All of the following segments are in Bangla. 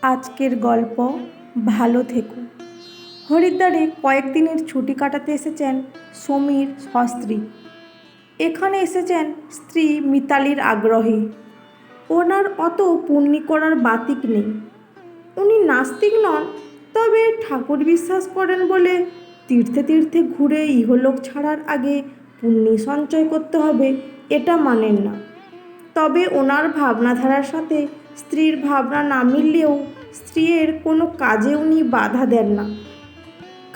আজকের গল্প ভালো থেকো। হরিদ্বারে কয়েকদিনের ছুটি কাটাতে এসেছেন সমীর সস্ত্রী। এখানে এসেছেন স্ত্রী মিতালির আগ্রহে। ওনার অত পুণ্যি করার বাতিক নেই। উনি নাস্তিক নন, তবে ঠাকুর বিশ্বাস করেন বলে তীর্থে তীর্থে ঘুরে ইহলোক ছাড়ার আগে পুণ্যি সঞ্চয় করতে হবে এটা মানেন না। তবে ওনার ভাবনাধারার সাথে স্ত্রীর ভাবনা না মিললেও স্ত্রীর কোনো কাজে উনি বাধা দেন না,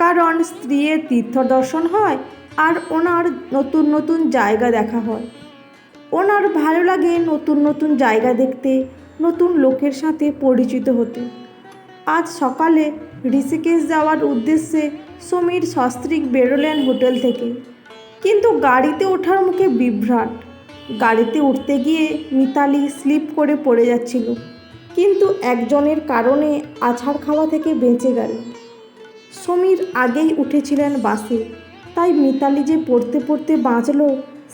কারণ স্ত্রীর তীর্থ দর্শন হয় আর ওনার নতুন নতুন জায়গা দেখা হয়। ওনার ভালো লাগে নতুন নতুন জায়গা দেখতে, নতুন লোকের সাথে পরিচিত হতে। আজ সকালে ঋষিকেশ যাওয়ার উদ্দেশ্যে সমীর সস্ত্রীক বেরোলেন হোটেল থেকে, কিন্তু গাড়িতে ওঠার মুখে বিভ্রাট। গাড়িতে উঠতে গিয়ে মিতালি স্লিপ করে পড়ে যাচ্ছিল, কিন্তু একজনের কারণে আছাড় খাওয়া থেকে বেঁচে গেল। সমীর আগেই উঠেছিলেন বাসে, তাই মিতালি যে পড়তে পড়তে বাঁচল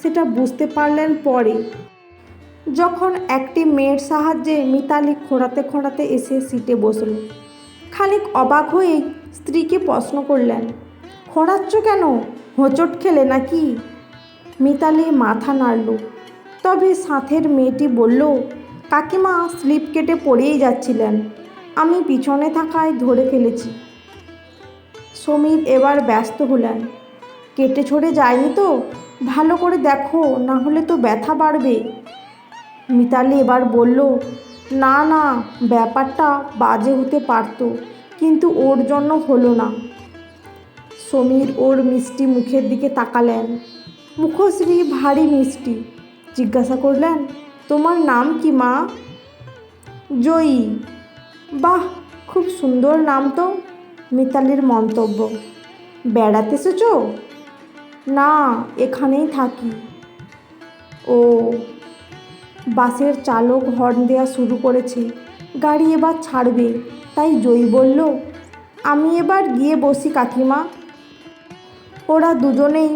সেটা বুঝতে পারলেন পরে, যখন একটি মেয়ের সাহায্যে মিতালি খোঁড়াতে খোঁড়াতে এসে সিটে বসল। খানিক অবাক হয়েই স্ত্রীকে প্রশ্ন করলেন, খোঁড়াচ্ছ কেন? হোঁচট খেলে নাকি? মিতালি মাথা নাড়ল, তবে সাথের মেয়েটি বলল, কাকিমা স্লিপ কেটে পড়েই যাচ্ছিলেন, আমি পিছনে থাকায় ধরে ফেলেছি। সমীর এবার ব্যস্ত হলেন, কেটে ছড়ে যায়নি তো? ভালো করে দেখো, না হলে তো ব্যথা বাড়বে। মিতালি এবার বলল, না না, ব্যাপারটা বাজে হতে পারত, কিন্তু ওর জন্য হলো না। সমীর ওর মিষ্টি মুখের দিকে তাকালেন। মুখশ্রী ভারী মিষ্টি। জিজ্ঞাসা করলেন, তোমার নাম কি মা? জয়ী। বাহ, খুব সুন্দর নাম তো। মিতালির মন্তব্য। বেড়াতে এসেছ? না, এখানেই থাকি। ও। বাসের চালক হর্ন দেওয়া শুরু করেছে, গাড়ি এবার ছাড়বে, তাই জয়ী বলল, আমি এবার গিয়ে বসি কাকিমা। ওরা দুজনেই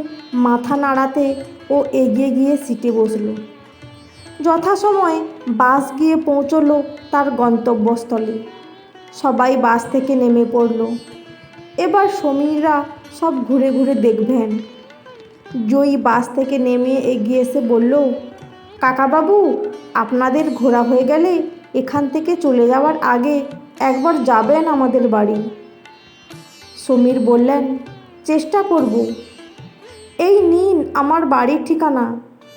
মাথা নাড়াতে ও এগিয়ে গিয়ে সিটে বসল। যথাসময়ে বাস গিয়ে পৌঁছল তার গন্তব্যস্থলে। সবাই বাস থেকে নেমে পড়ল। এবার সমীররা সব ঘুরে ঘুরে দেখবেন। জয়ী বাস থেকে নেমে এগিয়ে এসে বলল, কাকাবাবু, আপনাদের ঘোরা হয়ে গেলে এখান থেকে চলে যাওয়ার আগে একবার যাবেন আমাদের বাড়ি। সমীর বললেন, চেষ্টা করব। এই নিন আমার বাড়ির ঠিকানা,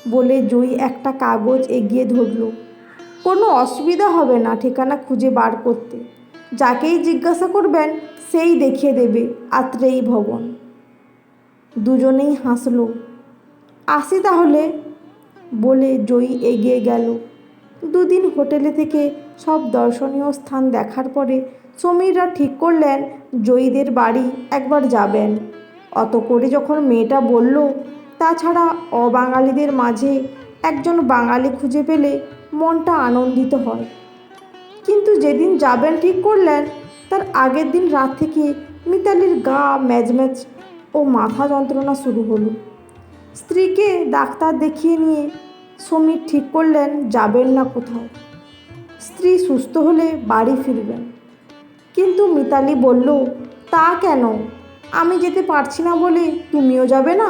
বলে জয়ী একটা কাগজ এগিয়ে ধরল। কোনো অসুবিধা হবে না ঠিকানা খুঁজে বার করতে, যাকেই জিজ্ঞাসা করবেন সেই দেখিয়ে দেবে আত্রেয়ী ভবন। দুজনেই হাসল। আসি তাহলে, বলে জয়ী এগিয়ে গেল। দুদিন হোটেলে থেকে সব দর্শনীয় স্থান দেখার পরে সমীররা ঠিক করলেন জয়ীদের বাড়ি একবার যাবেন। অত করে যখন মেয়েটা বলল, তাছাড়া অবাঙালিদের মাঝে একজন বাঙালি খুঁজে পেলে মনটা আনন্দিত হয়। কিন্তু যেদিন যাবেন ঠিক করলেন, তার আগের দিন রাত থেকে মিতালির গা ম্যাজম্যাজ ও মাথা যন্ত্রণা শুরু হলো। স্ত্রীকে ডাক্তার দেখিয়ে নিয়ে সমীর ঠিক করলেন যাবেন না কোথাও, স্ত্রী সুস্থ হলে বাড়ি ফিরবেন। কিন্তু মিতালি বলল, তা কেন? আমি যেতে পারছি না বলে তুমিও যাবে না?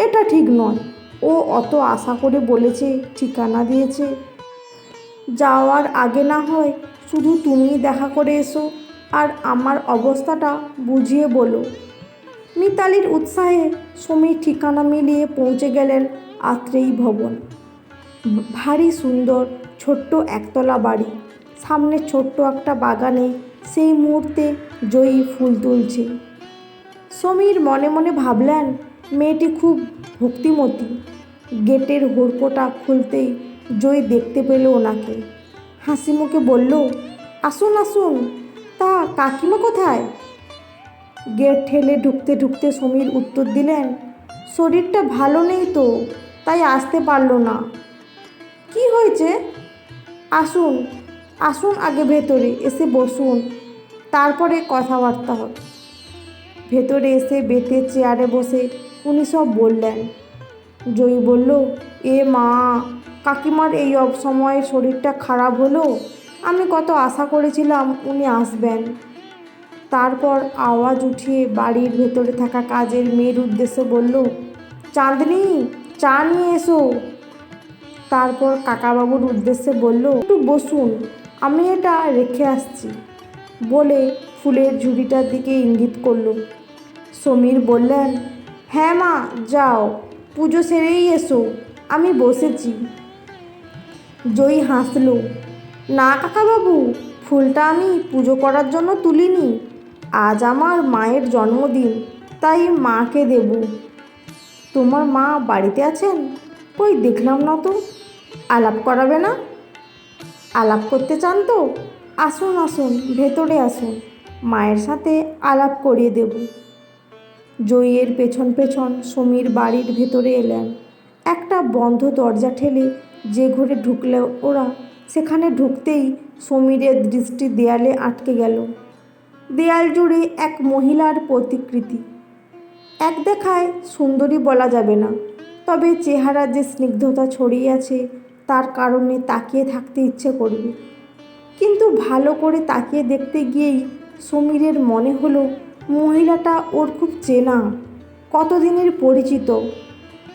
এটা ঠিক নয়। ও অত আশা করে বলেছে, ঠিকানা দিয়েছে। যাওয়ার আগে না হয় শুধু তুমি দেখা করে এসো আর আমার অবস্থাটা বুঝিয়ে বলো। মিতালির উৎসাহে সমীর ঠিকানা মিলিয়ে পৌঁছে গেলেন আত্রেয়ী ভবন। ভারী সুন্দর ছোট্ট একতলা বাড়ি, সামনে ছোট্ট একটা বাগানে সেই মুহূর্তে জয়ী ফুল তুলছে। সমীর মনে মনে ভাবলেন, মেয়েটি খুব ভক্তিমতী। গেটের হুড়কোটা খুলতেই জয়ী দেখতে পেল ওনাকে। হাসি মুখে বলল, আসুন আসুন। তা কাকিমা কোথায়? গেট ঠেলে ঢুকতে ঢুকতে সমীর উত্তর দিলেন, শরীরটা ভালো নেই তো, তাই আসতে পারলো না। কি হয়েছে? আসুন আসুন, আগে ভেতরে এসে বসুন, তারপরে কথাবার্তা হবে। ভেতরে এসে বেতের চেয়ারে বসে উনি সব বললেন। জয়ী বলল, এ মা, কাকিমার এই সময়ে শরীরটা খারাপ হলো? আমি কত আশা করেছিলাম উনি আসবেন। তারপর আওয়াজ উঠিয়ে বাড়ির ভেতরে থাকা কাজের মেয়ের উদ্দেশ্যে বলল, চাঁদনি, চা নিয়ে এসো। তারপর কাকাবাবুর উদ্দেশ্যে বলল, একটু বসুন, আমি এটা রেখে আসছি, বলে ফুলের ঝুড়িটার দিকে ইঙ্গিত করল। সমীর বললেন, হ্যাঁ মা, যাও, পুজো সেরেই এসো, আমি বসেছি। জয়ী হাসল, না কাকাবাবু, ফুলটা আমি পুজো করার জন্য তুলিনি, আজ আমার মায়ের জন্মদিন, তাই মাকে দেব। তোমার মা বাড়িতে আছেন? কই দেখলাম না তো। আলাপ করাবে না? আলাপ করতে চান তো আসুন আসুন, ভেতরে আসুন, মায়ের সাথে আলাপ করিয়ে দেব। জয়ের পেছন পেছন সমীর বাড়ির ভেতরে এলেন। একটা বন্ধ দরজা ঠেলে যে ঘরে ঢুকলে ওরা, সেখানে ঢুকতেই সমীরের দৃষ্টি দেয়ালে আটকে গেল। দেয়াল জুড়ে এক মহিলার প্রতিকৃতি। এক দেখায় সুন্দরী বলা যাবে না, তবে চেহারার যে স্নিগ্ধতা ছড়িয়ে আছে তার কারণে তাকিয়ে থাকতে ইচ্ছে করবে। কিন্তু ভালো করে তাকিয়ে দেখতে গিয়েই সমীরের মনে হলো মহিলাটা ওর খুব চেনা, কতদিনের পরিচিত।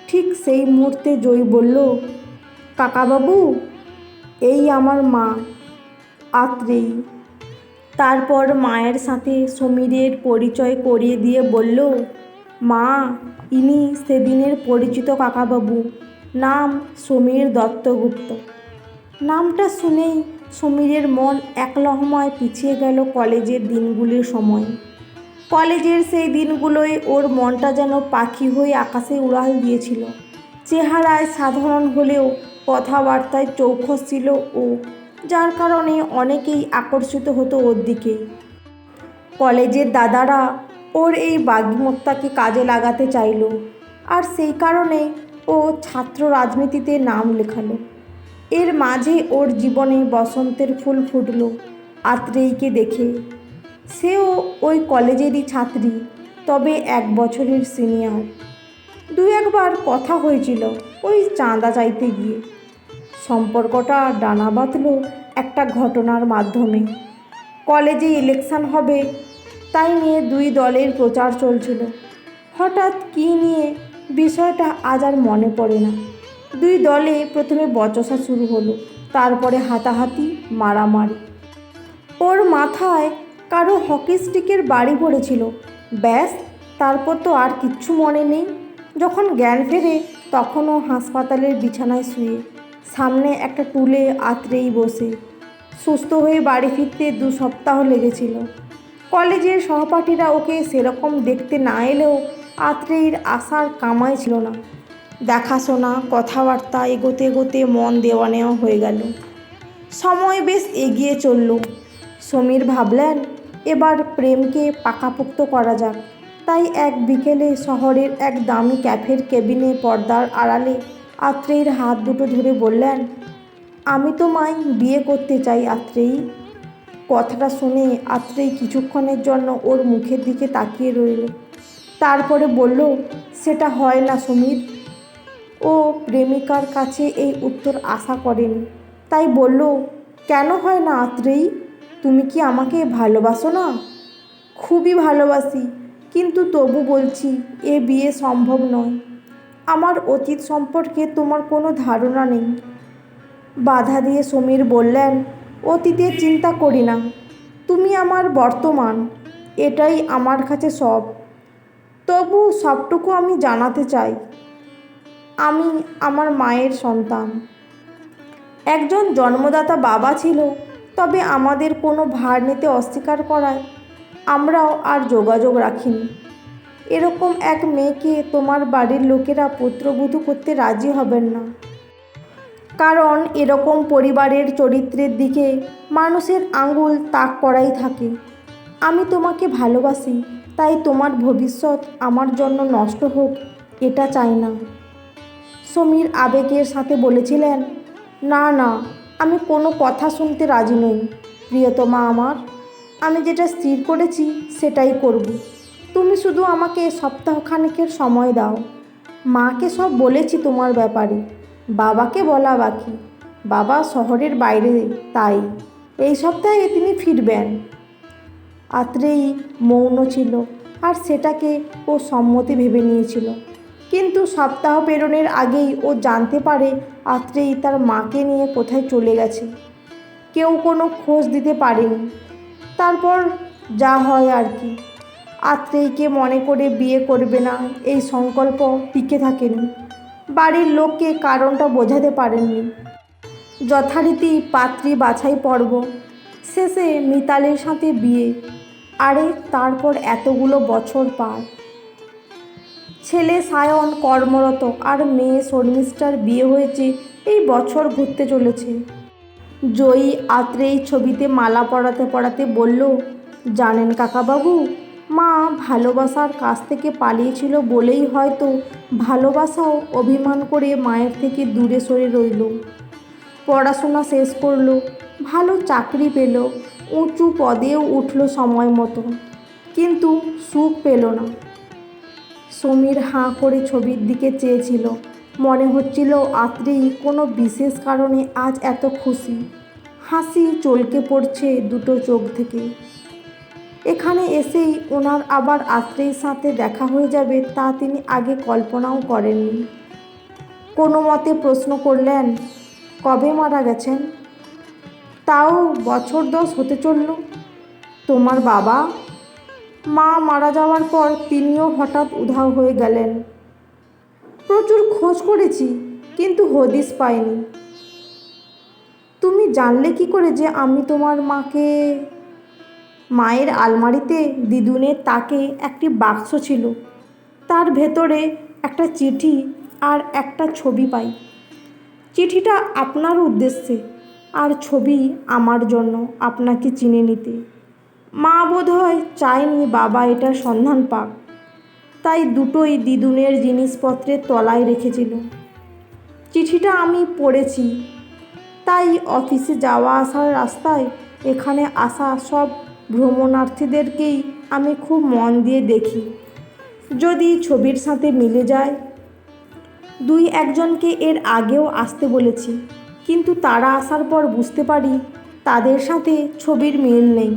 ঠিক সেই মুহূর্তে জয়ী বলল, কাকাবাবু, এই আমার মা আত্রেয়ী। তারপর মায়ের সাথে সমীরের পরিচয় করিয়ে দিয়ে বলল, মা, ইনি সেদিনের পরিচিত কাকাবাবু, নাম সমীর দত্তগুপ্ত। নামটা শুনেই সমীরের মন এক লহমায় পিছিয়ে গেল কলেজের দিনগুলির সময়। কলেজের সেই দিনগুলোয় ওর মনটা যেন পাখি হয়ে আকাশে উড়াল দিয়েছিল। চেহারায় সাধারণ হলেও কথাবার্তায় চৌখস ছিল ও, যার কারণে অনেকেই আকর্ষিত হতো ওর দিকে। কলেজের দাদারা ওর এই বাগ্মিমত্তাকে কাজে লাগাতে চাইল, আর সেই কারণে ও ছাত্র রাজনীতিতে নাম লেখালো। এর মাঝে ওর জীবনে বসন্তের ফুল ফুটল আত্রেয়ীকে দেখে। সেও ওই কলেজেরই ছাত্রী, তবে 1 বছরের সিনিয়র। দু একবার কথা হয়েছিল ওই চাঁদা চাইতে গিয়ে। সম্পর্কটা ডানা বাঁধল একটা ঘটনার মাধ্যমে। কলেজে ইলেকশন হবে, তাই নিয়ে 2 দলের প্রচার চলছিল। হঠাৎ কী নিয়ে বিষয়টা আজ আর মনে পড়ে না। 2 দলে প্রথমে বচসা শুরু হলো, তারপরে হাতাহাতি, মারামারি। ওর মাথায় কারো হকি স্টিকের বাড়ি পড়েছিল, ব্যাস, তারপর তো আর কিচ্ছু মনে নেই। যখন জ্ঞান ফেরে তখনও হাসপাতালের বিছানায় শুয়ে, সামনে একটা টুলে আত্রেয়ী বসে। সুস্থ হয়ে বাড়ি ফিরতে 2 সপ্তাহ লেগেছিল। কলেজের সহপাঠীরা ওকে সেরকম দেখতে না এলেও আত্রেয়ীর আসার কামাই ছিল না। দেখাশোনা, কথাবার্তা এগোতে এগোতে মন দেওয়া নেওয়া হয়ে গেল। সময় বেশ এগিয়ে চলল। সমীর ভাবলেন, এবার প্রেমকে পাকাপোক্ত করা যাক। তাই এক বিকেলে শহরের এক দামি ক্যাফের কেবিনে পর্দার আড়ালে আত্রেয়ীর হাত দুটো ধরে বললেন, আমি তোমায় বিয়ে করতে চাই আত্রেয়ী। কথাটা শুনে আত্রেয়ী কিছুক্ষণের জন্য ওর মুখের দিকে তাকিয়ে রইল। তারপরে বলল, সেটা হয় না সমীর। ও প্রেমিকার কাছে এই উত্তর আশা করেনি, তাই বলল, কেন হয় না আত্রেয়ী? তুমি কি আমাকে ভালোবাসো না? খুবই ভালোবাসি, কিন্তু তবু বলছি এ বিয়ে সম্ভব নয়। আমার অতীত সম্পর্কে তোমার কোনো ধারণা নেই। বাধা দিয়ে সমীর বললেন, অতীতের চিন্তা করি না, তুমি আমার বর্তমান, এটাই আমার কাছে সব। তবু সবটুকু আমি জানাতে চাই, আমি আমার মায়ের সন্তান। একজন জন্মদাতা বাবা ছিল, তবে আমাদের কোনো ভার নিতে অস্বীকার করায় আমরাও আর যোগাযোগ রাখিনি। এরকম এক মেয়েকে তোমার বাড়ির লোকেরা পুত্রবধূ করতে রাজি হবেন না, কারণ এরকম পরিবারের চরিত্রের দিকে মানুষের আঙুল তাক করাই থাকে। আমি তোমাকে ভালোবাসি, তাই তোমার ভবিষ্যৎ আমার জন্য নষ্ট হোক এটা চাই না। সমীর আবেগের সাথে বলেছিলেন, না না, আমি কোনো কথা শুনতে রাজি নই প্রিয়তমা আমার। আমি যেটা স্থির করেছি সেটাই করব। তুমি শুধু আমাকে সপ্তাহখানেকের সময় দাও। মাকে সব বলেছি তোমার ব্যাপারে, বাবাকে বলা বাকি। বাবা শহরের বাইরে, তাই। এই সপ্তাহে তিনি ফিরবেন। আত্রেয়ী মৌন ছিল, আর সেটাকে ও সম্মতি ভেবে নিয়েছিল। কিন্তু সপ্তাহ পেরোনোর আগেই ও জানতে পারে আত্রেয়ী তার মাকে নিয়ে কোথায় চলে গেছে। কেউ কোনো খোঁজ দিতে পারেনি। তারপর যা হয় আর কি। আত্রেয়ীকে মনে করে বিয়ে করবে না এই সংকল্প টিকে থাকেনি। বাড়ির লোককে কারণটা বোঝাতে পারেননি। যথারীতি পাত্রী বাছাই পর্ব শেষে মিতালির সাথে বিয়ে। আরে তারপর এতগুলো বছর পার। ছেলে সায়ন কর্মরত, আর মেয়ে শর্মিষ্ঠার বিয়ে হয়েছে এই বছর ঘুরতে চলেছে। জয়ী আত্রেয়ী ছবিতে মালা পরাতে পরাতে বলল, জানেন কাকাবাবু, মা ভালোবাসার কাছ থেকে পালিয়েছিল বলেই হয়তো ভালোবাসাও অভিমান করে মায়ের থেকে দূরে সরে রইল। পড়াশোনা শেষ করলো, ভালো চাকরি পেল, উঁচু পদেও উঠল সময় মতো, কিন্তু সুখ পেল না। সমীর হাঁ করে ছবির দিকে চেয়েছিল। মনে হচ্ছিল আত্রেয়ী কোনো বিশেষ কারণে আজ এত খুশি। হাসি চলকে পড়ছে দুটো চোখ থেকে। এখানে এসেই ওনার আবার আত্রেয়ীর সাথে দেখা হয়ে যাবে তা তিনি আগে কল্পনাও করেননি। কোনো মতে প্রশ্ন করলেন, কবে মারা গেছেন? তাও বছর 10 হতে চলল। তোমার বাবা? মা মারা যাওয়ার পর তিনিও হঠাৎ উধাও হয়ে গেলেন। প্রচুর খোঁজ করেছি, কিন্তু হদিস পাইনি। তুমি জানলে কি করে যে আমি তোমার মাকে? মায়ের আলমারিতে দিদুনের তাকে একটি বাক্স ছিল, তার ভেতরে একটা চিঠি আর একটা ছবি পাই। চিঠিটা আপনার উদ্দেশ্যে, আর ছবি আমার জন্য, আপনাকে চিনে নিতে। মা বোধহয় চায়নি বাবা এটার সন্ধান পাক, তাই দুটোই দিদুনের জিনিসপত্রের তলায় রেখেছিল। চিঠিটা আমি পড়েছি, তাই অফিসে যাওয়া আসার রাস্তায় এখানে আসা সব ভ্রমণার্থীদেরকেই আমি খুব মন দিয়ে দেখি, যদি ছবির সাথে মিলে যায়। 2-1জনকে এর আগেও আসতে বলেছি, কিন্তু তারা আসার পর বুঝতে পারি তাদের সাথে ছবির মিল নেই।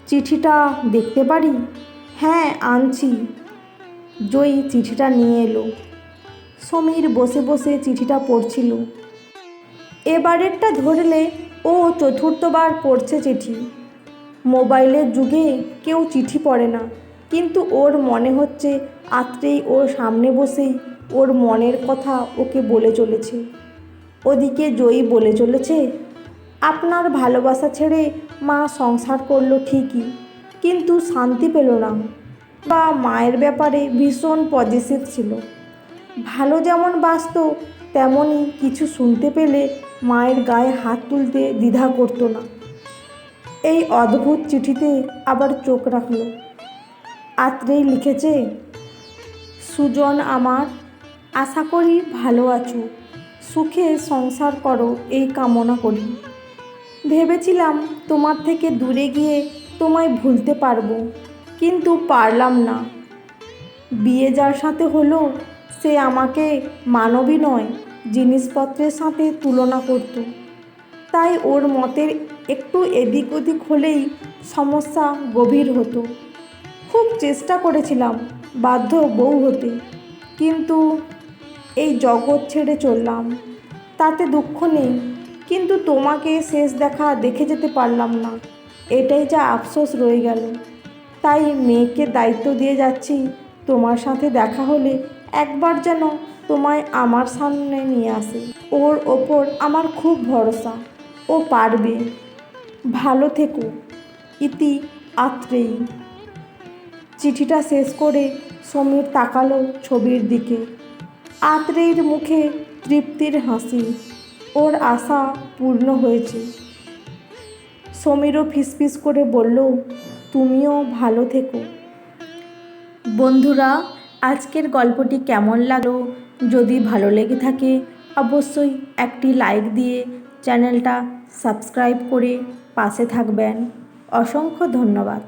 চিঠিটা দেখতে পারি? হ্যাঁ, আনছি। জয়ী চিঠিটা নিয়ে এলো। সমীর বসে বসে চিঠিটা পড়ছিল। এবারেরটা ধরলে ও 4র্থবার পড়ছে চিঠি। মোবাইলের যুগে কেউ চিঠি পড়ে না, কিন্তু ওর মনে হচ্ছে আত্রেয়ী ওর সামনে বসেই ওর মনের কথা ওকে বলে চলেছে। ওদিকে জয়ী বলে চলেছে, আপনার ভালোবাসা ছেড়ে মা সংসার করলো ঠিকই, কিন্তু শান্তি পেল না। বা মায়ের ব্যাপারে ভীষণ পজিটিভ ছিল। ভালো যেমন বাসত, তেমনই কিছু শুনতে পেলে মায়ের গায়ে হাত তুলতে দ্বিধা করতো না। এই অদ্ভুত চিঠিতে আবার চোখ রাখল। আত্রেয়ী লিখেছে, সুজন আমার, আশা করি ভালো আছো, সুখে সংসার করো এই কামনা করি। ভেবেছিলাম তোমার থেকে দূরে গিয়ে তোমায় ভুলতে পারবো, কিন্তু পারলাম না। বিয়ে যার সাথে হলো সে আমাকে মানবী নয়, জিনিসপত্রের সাথে তুলনা করত। তাই ওর মতের একটু এদিক ওদিক হলেই সমস্যা গভীর হতো। খুব চেষ্টা করেছিলাম বাধ্য বউ হতে, কিন্তু এই জগৎ ছেড়ে চললাম, তাতে দুঃখ নেই, কিন্তু তোমাকে শেষ দেখা দেখে যেতে পারলাম না, এটাই যা আফসোস রয়ে গেল। তাই মেয়েকে দায়িত্ব দিয়ে যাচ্ছি, তোমার সাথে দেখা হলে একবার যেন তোমায় আমার সামনে নিয়ে আসে। ওর ওপর আমার খুব ভরসা, ও পারবে। ভালো থেকো, ইতি আত্রেয়ী। চিঠিটা শেষ করে সমীর তাকালো ছবির দিকে। আত্রেয়ীর মুখে তৃপ্তির হাসি, ওর আশা পূর্ণ হয়েছে। সমীরও ফিসফিস করে বলল, তুমিও ভালো থেকো। বন্ধুরা, আজকের গল্পটি কেমন লাগলো? যদি ভালো লেগে থাকে অবশ্যই একটি লাইক দিয়ে চ্যানেলটা সাবস্ক্রাইব করে পাশে থাকবেন। অসংখ্য ধন্যবাদ।